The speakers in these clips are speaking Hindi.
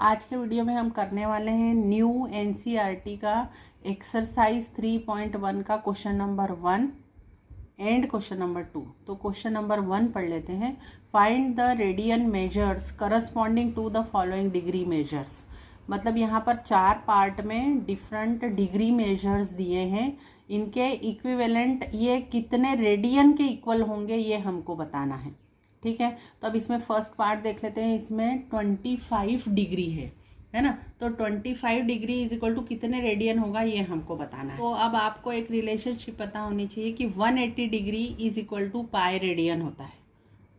आज के वीडियो में हम करने वाले हैं न्यू एनसीईआरटी का एक्सरसाइज 3.1 का question number 1 and question number 2। तो क्वेश्चन नंबर 1 पढ़ लेते हैं। Find the radian measures corresponding to the following degree measures. मतलब यहाँ पर 4 पार्ट में डिफरेंट डिग्री मेजर्स दिए हैं, इनके इक्विवेलेंट ये कितने रेडियन के इक्वल होंगे ये हमको बताना है। ठीक है, तो अब इसमें फर्स्ट पार्ट देख लेते हैं। इसमें 25 डिग्री है ना, तो 25 डिग्री इज इक्वल टू कितने रेडियन होगा ये हमको बताना है। तो अब आपको एक रिलेशनशिप पता होनी चाहिए कि 180 degree is equal to pi radian होता है।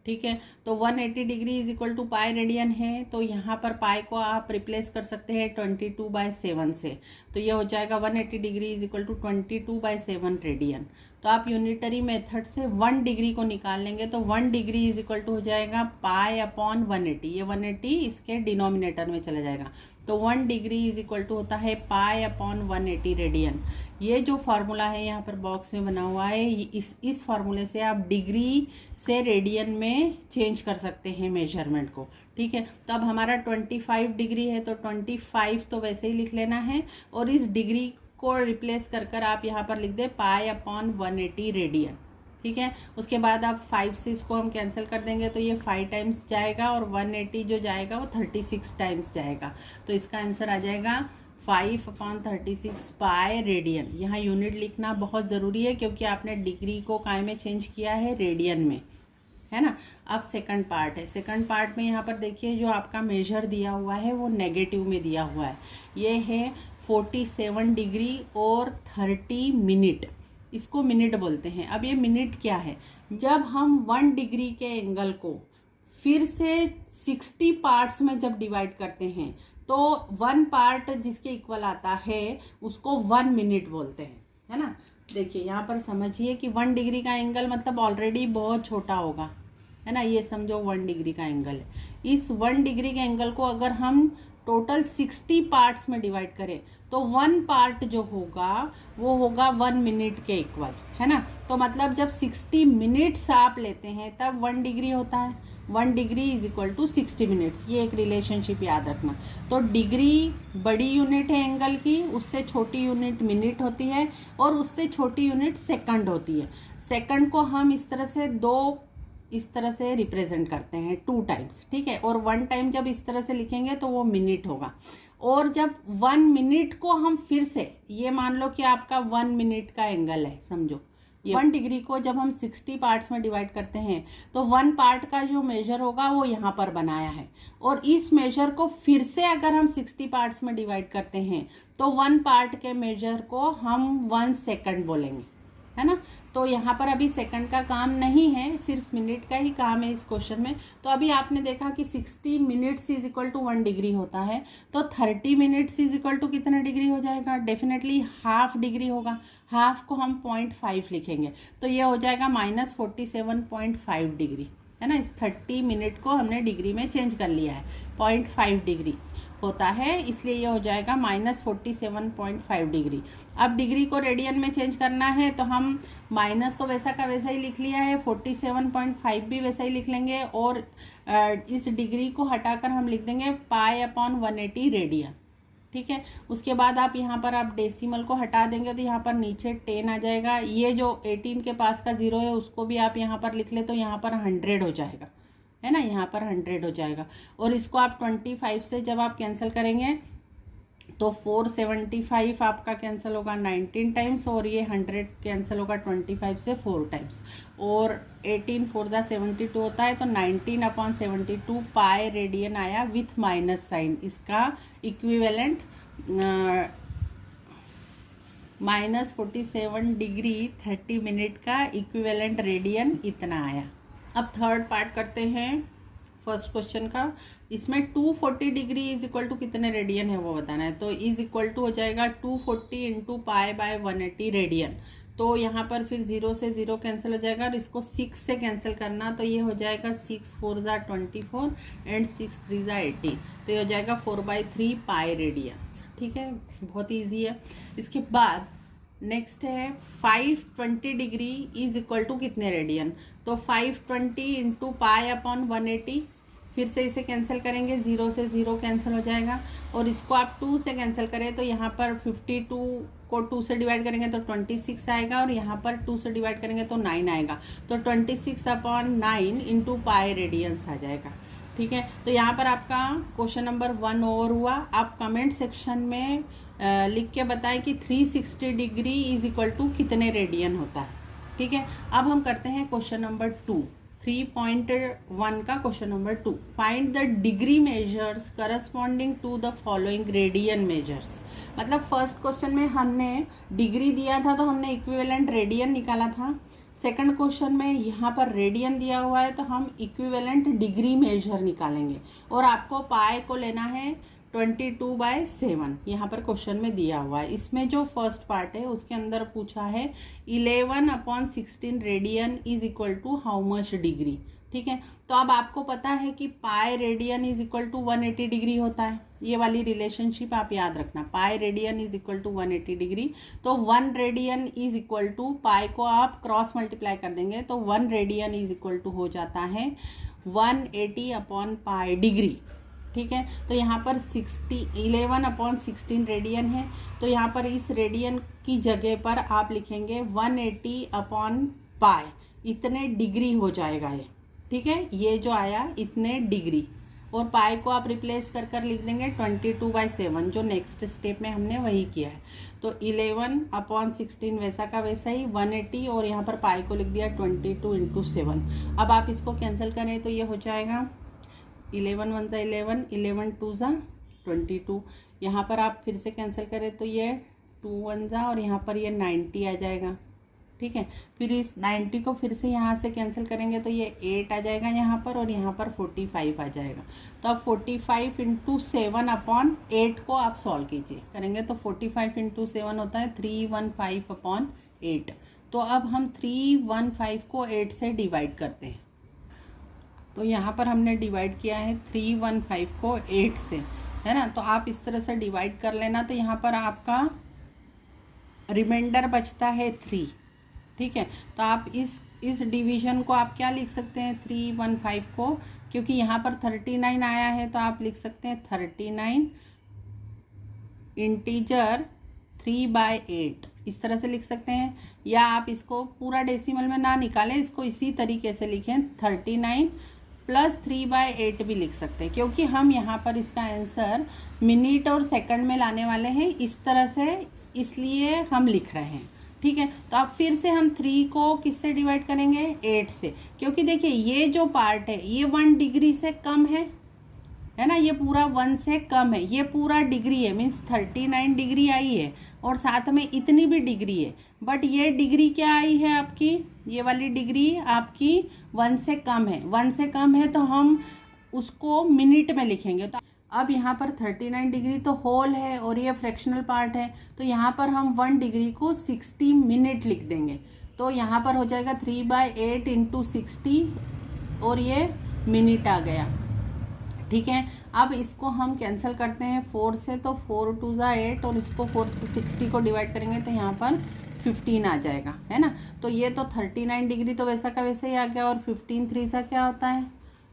ठीक है, तो 180 degree is equal to pi radian है, तो यहाँ पर पाई को आप रिप्लेस कर सकते हैं 22/7 से। तो ये हो जाएगा 180 degree is equal to 22/7 radian. तो आप यूनिटरी मेथड से 1 डिग्री को निकाल लेंगे, तो 1 डिग्री इज इक्वल टू हो जाएगा पाई अपॉन 180। ये 180 इसके डिनोमिनेटर में चला जाएगा, तो 1 डिग्री इज इक्वल टू होता है पाई अपॉन 180 रेडियन। ये जो फार्मूला है यहाँ पर बॉक्स में बना हुआ है, इस फार्मूले से आप डिग्री से रेडियन में चेंज कर सकते हैं मेजरमेंट को। ठीक है, तो अब हमारा 25 डिग्री है, तो 25 तो वैसे ही लिख लेना है, और इस डिग्री को रिप्लेस कर कर आप यहाँ पर लिख दे पाई अपॉन 180 रेडियन। ठीक है, उसके बाद आप 5 से इसको हम कैंसिल कर देंगे, तो ये 5 टाइम्स जाएगा, और 180 जो जाएगा वो 36 टाइम्स जाएगा। तो इसका आंसर आ जाएगा 5/36 पाई रेडियन। यहाँ यूनिट लिखना बहुत ज़रूरी है, क्योंकि आपने डिग्री को काय में चेंज किया है, रेडियन में, है ना। अब सेकंड पार्ट है। सेकंड पार्ट में यहाँ पर देखिए जो आपका मेजर दिया हुआ है वो नेगेटिव में दिया हुआ है। ये है 47 डिग्री और 30 मिनट, इसको मिनट बोलते हैं। अब ये मिनट क्या है, जब हम 1 डिग्री के एंगल को फिर से 60 पार्ट्स में जब डिवाइड करते हैं, तो 1 पार्ट जिसके इक्वल आता है उसको 1 मिनट बोलते हैं, है ना। देखिए यहाँ पर समझिए कि 1 डिग्री का एंगल मतलब ऑलरेडी बहुत छोटा होगा, है ना। ये समझो 1 डिग्री का एंगल है। इस 1 डिग्री के एंगल को अगर हम टोटल 60 पार्ट्स में डिवाइड करें, तो 1 पार्ट जो होगा वो होगा 1 मिनट के इक्वल, है ना। तो मतलब जब 60 मिनट्स आप लेते हैं तब 1 डिग्री होता है। 1 degree is equal to 60 minutes, ये एक रिलेशनशिप याद रखना। तो डिग्री बड़ी यूनिट है एंगल की, उससे छोटी यूनिट मिनट होती है, और उससे छोटी यूनिट सेकंड होती है। सेकंड को हम इस तरह से रिप्रेजेंट करते हैं 2 टाइम्स, ठीक है। और 1 टाइम जब इस तरह से लिखेंगे तो वो मिनट होगा। और जब 1 मिनट को हम फिर से, ये मान लो कि आपका 1 मिनट का एंगल है, समझो ये 1 डिग्री को जब हम 60 पार्ट्स में डिवाइड करते हैं, तो 1 पार्ट का जो मेजर होगा वो यहाँ पर बनाया है, और इस मेजर को फिर से अगर हम 60 पार्ट्स में डिवाइड करते हैं, तो 1 पार्ट के मेजर को हम 1 सेकंड बोलेंगे, है ना। तो यहाँ पर अभी सेकंड का काम नहीं है, सिर्फ मिनट का ही काम है इस क्वेश्चन में। तो अभी आपने देखा कि 60 minutes is equal to 1 degree होता है, तो 30 मिनट्स इज इक्वल टू कितना डिग्री हो जाएगा, डेफिनेटली हाफ डिग्री होगा। हाफ को हम 0.5 लिखेंगे, तो ये हो जाएगा -47.5 डिग्री, है ना। इस 30 मिनट को हमने डिग्री में चेंज कर लिया है, 0.5 डिग्री होता है, इसलिए ये हो जाएगा -47.5 डिग्री। अब डिग्री को रेडियन में चेंज करना है, तो हम माइनस तो वैसा का वैसा ही लिख लिया है, 47.5 भी वैसा ही लिख लेंगे, और इस डिग्री को हटाकर हम लिख देंगे पाई अपॉन 180 रेडियन। ठीक है, उसके बाद आप यहाँ पर आप डेसिमल को हटा देंगे, तो यहाँ पर नीचे 10 आ जाएगा। ये जो 18 के पास का 0 है उसको भी आप यहाँ पर लिख ले, तो यहाँ पर 100 हो जाएगा, है ना। यहाँ पर 100 हो जाएगा, और इसको आप 25 से जब आप कैंसिल करेंगे तो 475 आपका कैंसिल होगा 19 टाइम्स, और ये 100 कैंसिल होगा 25 से 4 टाइम्स, और 18 4 जा 72 होता है, तो 19/72 पाई रेडियन आया विथ माइनस साइन। इसका इक्विवेलेंट -47 डिग्री 30 मिनट का इक्विवेलेंट रेडियन इतना आया। अब थर्ड पार्ट करते हैं फर्स्ट क्वेश्चन का। इसमें 240 डिग्री इज इक्वल टू कितने रेडियन है वो बताना है, तो इज इक्वल टू हो जाएगा 240 इंटू पाई बाय 180 रेडियन। तो यहाँ पर फिर 0 से 0 कैंसिल हो जाएगा, और इसको 6 से कैंसिल करना, तो ये हो जाएगा 6 4 जा 24 एंड 6 3 जा 18, तो ये हो जाएगा 4/3 पाई रेडियंस। ठीक है, बहुत ईजी है। इसके बाद नेक्स्ट है 520 डिग्री इज इक्वल टू कितने रेडियन, तो 520 इंटू पाई अपॉन 180, फिर से इसे कैंसिल करेंगे, 0 से 0 कैंसिल हो जाएगा, और इसको आप 2 से कैंसिल करें तो यहाँ पर 52 को 2 से डिवाइड करेंगे तो 26 आएगा, और यहाँ पर 2 से डिवाइड करेंगे तो 9 आएगा। तो 26/9 इंटू पाई रेडियंस आ जाएगा। ठीक है, तो यहाँ पर आपका क्वेश्चन नंबर 1 ओवर हुआ। आप कमेंट सेक्शन में लिख के बताएं कि 360 डिग्री इज इक्वल टू कितने रेडियन होता है। ठीक है, अब हम करते हैं क्वेश्चन नंबर 2, 3.1 का question number 2। Find the degree measures corresponding to the following radian measures. मतलब फर्स्ट क्वेश्चन में हमने डिग्री दिया था तो हमने इक्विवेलेंट रेडियन निकाला था। सेकंड क्वेश्चन में यहाँ पर रेडियन दिया हुआ है तो हम इक्विवेलेंट डिग्री मेजर निकालेंगे, और आपको पाई को लेना है 22/7 यहाँ पर क्वेश्चन में दिया हुआ है। इसमें जो फर्स्ट पार्ट है उसके अंदर पूछा है 11/16 radian is equal to how much degree. ठीक है, तो अब आपको पता है कि pi radian is equal to 180 degree होता है। ये वाली रिलेशनशिप आप याद रखना, pi radian is equal to 180 degree. तो 1 radian is equal to, pi को आप क्रॉस मल्टीप्लाई कर देंगे तो 1 रेडियन इज इक्वल टू हो जाता है 180/पाई डिग्री। ठीक है, तो यहाँ पर 11/16 रेडियन है, तो यहाँ पर इस रेडियन की जगह पर आप लिखेंगे 180/पाई, इतने डिग्री हो जाएगा ये। ठीक है, ये जो आया इतने डिग्री, और पाई को आप रिप्लेस कर लिख देंगे 22/7, जो नेक्स्ट स्टेप में हमने वही किया है। तो 11/16 वैसा का वैसा ही 180, और यहाँ पर पाई को लिख दिया 22 × 7। अब आप इसको कैंसिल करें तो ये हो जाएगा 11 1 11, 11 2 22। यहाँ पर आप फिर से कैंसिल करें तो ये 2 1 और यहाँ पर ये 90 आ जाएगा। ठीक है, फिर इस 90 को फिर से यहाँ से कैंसिल करेंगे तो ये 8 आ जाएगा यहाँ पर, और यहाँ पर 45 आ जाएगा। तो अब 45 × 7/8 को आप सॉल्व कीजिए, करेंगे तो 45 × 7 होता है 315/8। तो अब हम 315 को 8 से डिवाइड करते हैं। तो यहाँ पर हमने डिवाइड किया है 315 को 8 से, है ना। तो आप इस तरह से डिवाइड कर लेना, तो यहाँ पर आपका रिमाइंडर बचता है 3। ठीक है, तो आप इस डिवीजन को आप क्या लिख सकते हैं, 315 को, क्योंकि यहाँ पर 39 आया है तो आप लिख सकते हैं 39 इंटीजर 3/8, इस तरह से लिख सकते हैं। या आप इसको पूरा डेसिमल में ना निकालें, इसको इसी तरीके से लिखें 39 + 3/8 भी लिख सकते हैं, क्योंकि हम यहाँ पर इसका आंसर मिनट और सेकंड में लाने वाले हैं इस तरह से, इसलिए हम लिख रहे हैं। ठीक है, तो अब फिर से हम 3 को किससे डिवाइड करेंगे, 8 से, क्योंकि देखिए ये जो पार्ट है ये 1 डिग्री से कम है ना, ये पूरा 1 से कम है, ये पूरा डिग्री है, मीन्स 39 डिग्री आई है, और साथ में इतनी भी डिग्री है। बट ये डिग्री क्या आई है आपकी, ये वाली डिग्री आपकी 1 से कम है, 1 से कम है, तो हम उसको मिनट में लिखेंगे। तो अब यहाँ पर 39 डिग्री तो होल है और ये फ्रैक्शनल पार्ट है, तो यहाँ पर हम 1 डिग्री को 60 मिनट लिख देंगे। तो यहाँ पर हो जाएगा 3/8 × 60, और ये मिनट आ गया। ठीक है, अब इसको हम कैंसिल करते हैं 4 से, तो 4 2 8, और इसको 4 से 60 को डिवाइड करेंगे तो यहाँ पर 15 आ जाएगा, है ना। तो ये तो 39 डिग्री तो वैसा का वैसे ही आ गया, और 15 3 सा क्या होता है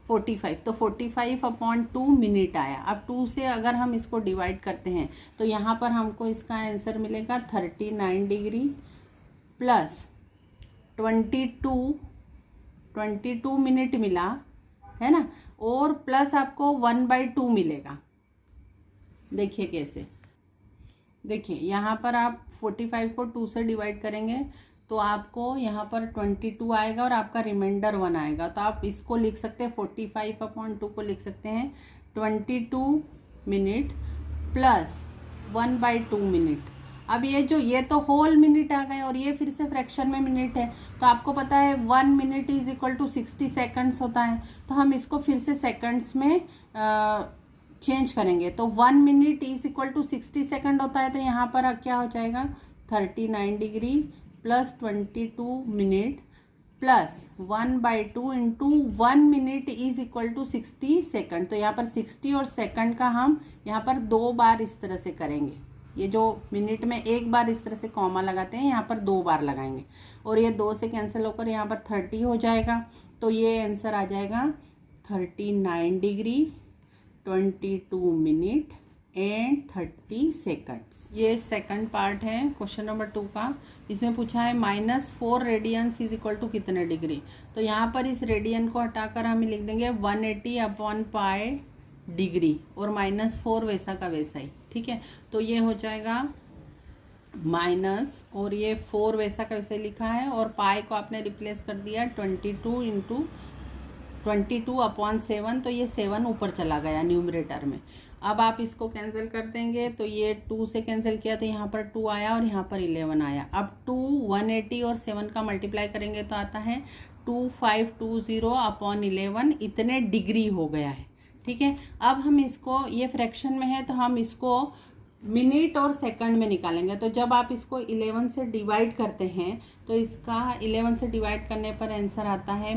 45, तो 45/2 मिनट आया। अब 2 से अगर हम इसको डिवाइड करते हैं तो यहाँ पर हमको इसका आंसर मिलेगा 39 डिग्री प्लस 22 मिनट मिला, है ना, और प्लस आपको 1/2 मिलेगा। देखिए कैसे, देखिए यहाँ पर आप 45 को 2 से डिवाइड करेंगे तो आपको यहाँ पर 22 आएगा, और आपका रिमाइंडर 1 आएगा। तो आप इसको लिख सकते हैं 45/2 को लिख सकते हैं 22 मिनट प्लस 1/2 मिनट। अब ये तो होल मिनट आ गए, और ये फिर से फ्रैक्शन में मिनट है, तो आपको पता है 1 minute is equal to 60 seconds होता है। तो हम इसको फिर से सेकंड्स में चेंज करेंगे, तो 1 minute is equal to 60 second होता है। तो यहाँ पर क्या हो जाएगा 39 degree plus 22 minute plus 1/2 into 1 minute is equal to 60 second. तो यहाँ पर 60 और सेकंड का हम यहाँ पर 2 बार इस तरह से करेंगे। ये जो मिनट में 1 बार इस तरह से कॉमा लगाते हैं, यहाँ पर 2 बार लगाएंगे, और ये 2 से कैंसिल होकर यहाँ पर 30 हो जाएगा। तो ये आंसर आ जाएगा 39 डिग्री 22 मिनट एंड 30 सेकंड्स। ये सेकंड पार्ट है क्वेश्चन नंबर 2 का। इसमें पूछा है -4 रेडियंस इज इक्वल टू कितने डिग्री। तो यहाँ पर इस रेडियन को हटाकर हम लिख देंगे 180 अपॉन पाई डिग्री और -4 वैसा का वैसा ही, ठीक है। तो ये हो जाएगा माइनस और ये 4 वैसा का वैसे लिखा है और पाई को आपने रिप्लेस कर दिया 22 अपॉन 7, तो ये 7 ऊपर चला गया न्यूमरेटर में। अब आप इसको कैंसिल कर देंगे तो ये 2 से कैंसिल किया तो यहाँ पर 2 आया और यहाँ पर 11 आया। अब 2 180 और 7 का मल्टीप्लाई करेंगे तो आता है 2520 अपॉन 11, इतने डिग्री हो गया है, ठीक है। अब हम इसको, ये फ्रैक्शन में है तो हम इसको मिनट और सेकंड में निकालेंगे। तो जब आप इसको 11 से डिवाइड करते हैं तो इसका 11 से डिवाइड करने पर आंसर आता है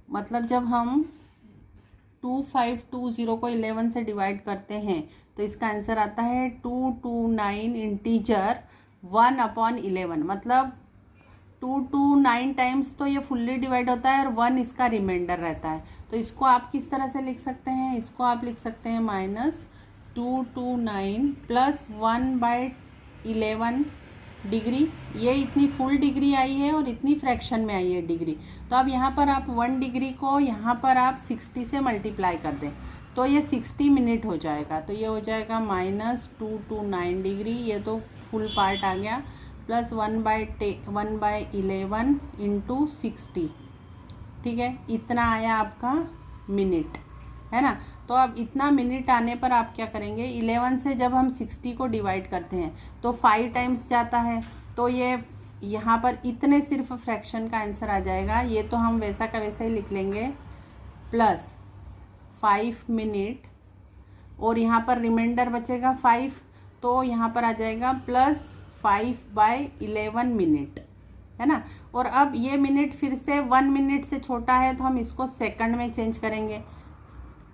मतलब जब हम 2520 को 11 से डिवाइड करते हैं तो इसका आंसर आता है 229 इंटीजर 1 अपॉन 11। मतलब 229 टाइम्स तो ये फुल्ली डिवाइड होता है और 1 इसका रिमाइंडर रहता है। तो इसको आप किस तरह से लिख सकते हैं, इसको आप लिख सकते हैं -229 प्लस 1/11 डिग्री। ये इतनी फुल डिग्री आई है और इतनी फ्रैक्शन में आई है डिग्री। तो अब यहाँ पर आप 1 डिग्री को यहाँ पर आप 60 से मल्टीप्लाई कर दें तो ये 60 मिनट हो जाएगा। तो ये हो जाएगा -229 डिग्री, ये तो फुल पार्ट आ गया, प्लस 1/11 इंटू 60, ठीक है। इतना आया आपका मिनट, है ना। तो अब इतना मिनट आने पर आप क्या करेंगे, 11 से जब हम 60 को डिवाइड करते हैं तो 5 टाइम्स जाता है, तो ये यहाँ पर इतने सिर्फ फ्रैक्शन का आंसर आ जाएगा। ये तो हम वैसा का वैसा ही लिख लेंगे, प्लस 5 मिनट और यहाँ पर रिमाइंडर बचेगा 5, तो यहाँ पर आ जाएगा प्लस 5/11 मिनट, है ना। और अब ये मिनट फिर से 1 मिनट से छोटा है तो हम इसको सेकंड में चेंज करेंगे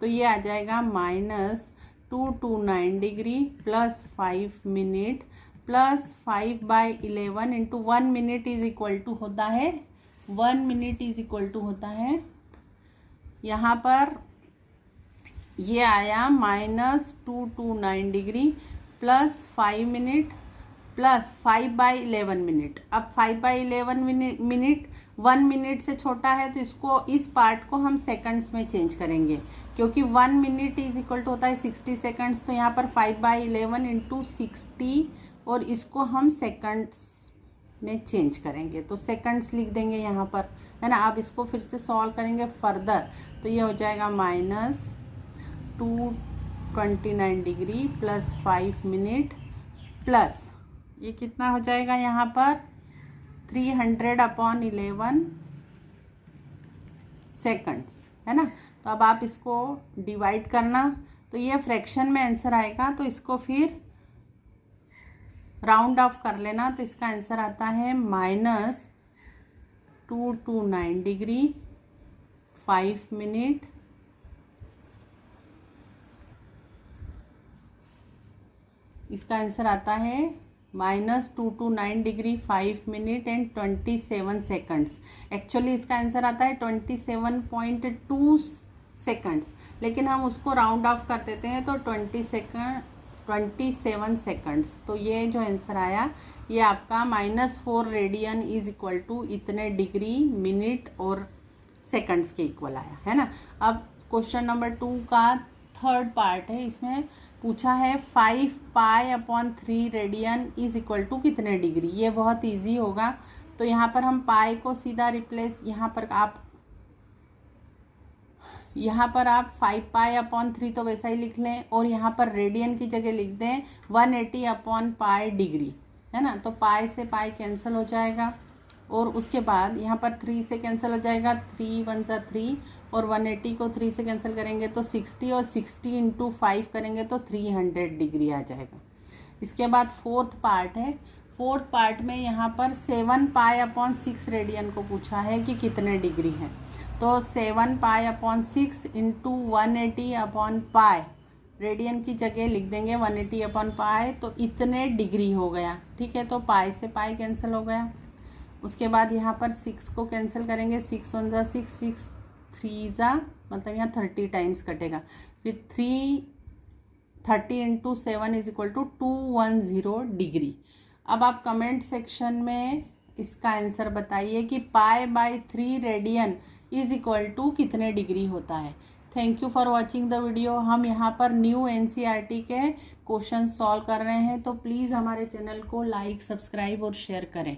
तो ये आ जाएगा -229 degree plus 5 minute plus 5/11 into 1 minute is equal to होता है 1 मिनट इज इक्वल टू होता है, यहाँ पर ये आया -229 degree plus 5 minute plus 5/11 minute. अब 5/11 मिनट 1 मिनट से छोटा है तो इसको, इस पार्ट को हम सेकंड्स में चेंज करेंगे क्योंकि 1 मिनट इज इक्वल टू होता है 60 सेकंड्स। तो यहाँ पर 5/11 इंटू 60 और इसको हम सेकंड्स में चेंज करेंगे तो सेकंड्स लिख देंगे यहाँ पर, है ना। आप इसको फिर से सॉल्व करेंगे फर्दर तो ये हो जाएगा -229 डिग्री प्लस 5 मिनट प्लस ये कितना हो जाएगा यहाँ पर 300/11 सेकंड्स, है ना। तो अब आप इसको डिवाइड करना तो ये फ्रैक्शन में आंसर आएगा, तो इसको फिर राउंड ऑफ कर लेना तो इसका आंसर आता है -229 डिग्री 5 मिनट इसका आंसर आता है -229 degree 5 minute and 27 seconds. Actually इसका आंसर आता है 27.2 सेकंड्स, लेकिन हम उसको राउंड ऑफ कर देते हैं तो 27 सेकंड्स। तो ये जो आंसर आया ये आपका -4 रेडियन इज इक्वल टू इतने डिग्री मिनट और सेकंड्स के इक्वल आया, है ना। अब क्वेश्चन नंबर 2 का थर्ड पार्ट है। इसमें पूछा है 5π/3 रेडियन इज इक्वल टू कितने डिग्री। ये बहुत इजी होगा। तो यहाँ पर हम पाई को सीधा रिप्लेस, यहाँ पर आप 5π/3 तो वैसा ही लिख लें और यहाँ पर रेडियन की जगह लिख दें 180/π डिग्री, है ना। तो पाई से पाई कैंसिल हो जाएगा और उसके बाद यहाँ पर 3 से कैंसिल हो जाएगा, 3 1 सा 3 और 180 को 3 से कैंसिल करेंगे तो 60 और 60 इंटू 5 करेंगे तो 300 डिग्री आ जाएगा। इसके बाद फोर्थ पार्ट है। फोर्थ पार्ट में यहाँ पर 7π/6 रेडियन को पूछा है कि कितने डिग्री है। तो 7π/6 इंटू 180/π रेडियन की जगह लिख देंगे 180/π, तो इतने डिग्री हो गया, ठीक है। तो पाई से पाई कैंसिल हो गया। उसके बाद यहाँ पर 6 को कैंसिल करेंगे, 6 1 सा 6 6 3 ज़ा मतलब यहाँ 30 टाइम्स कटेगा, फिर 30 into 7 is equal to 210 degree. अब आप कमेंट सेक्शन में इसका आंसर बताइए कि π/3 रेडियन इज इक्वल टू कितने डिग्री होता है। Thank you for watching the video. हम यहाँ पर न्यू एनसीईआरटी के क्वेश्चन सॉल्व कर रहे हैं, तो प्लीज़ हमारे चैनल को लाइक, सब्सक्राइब और शेयर करें।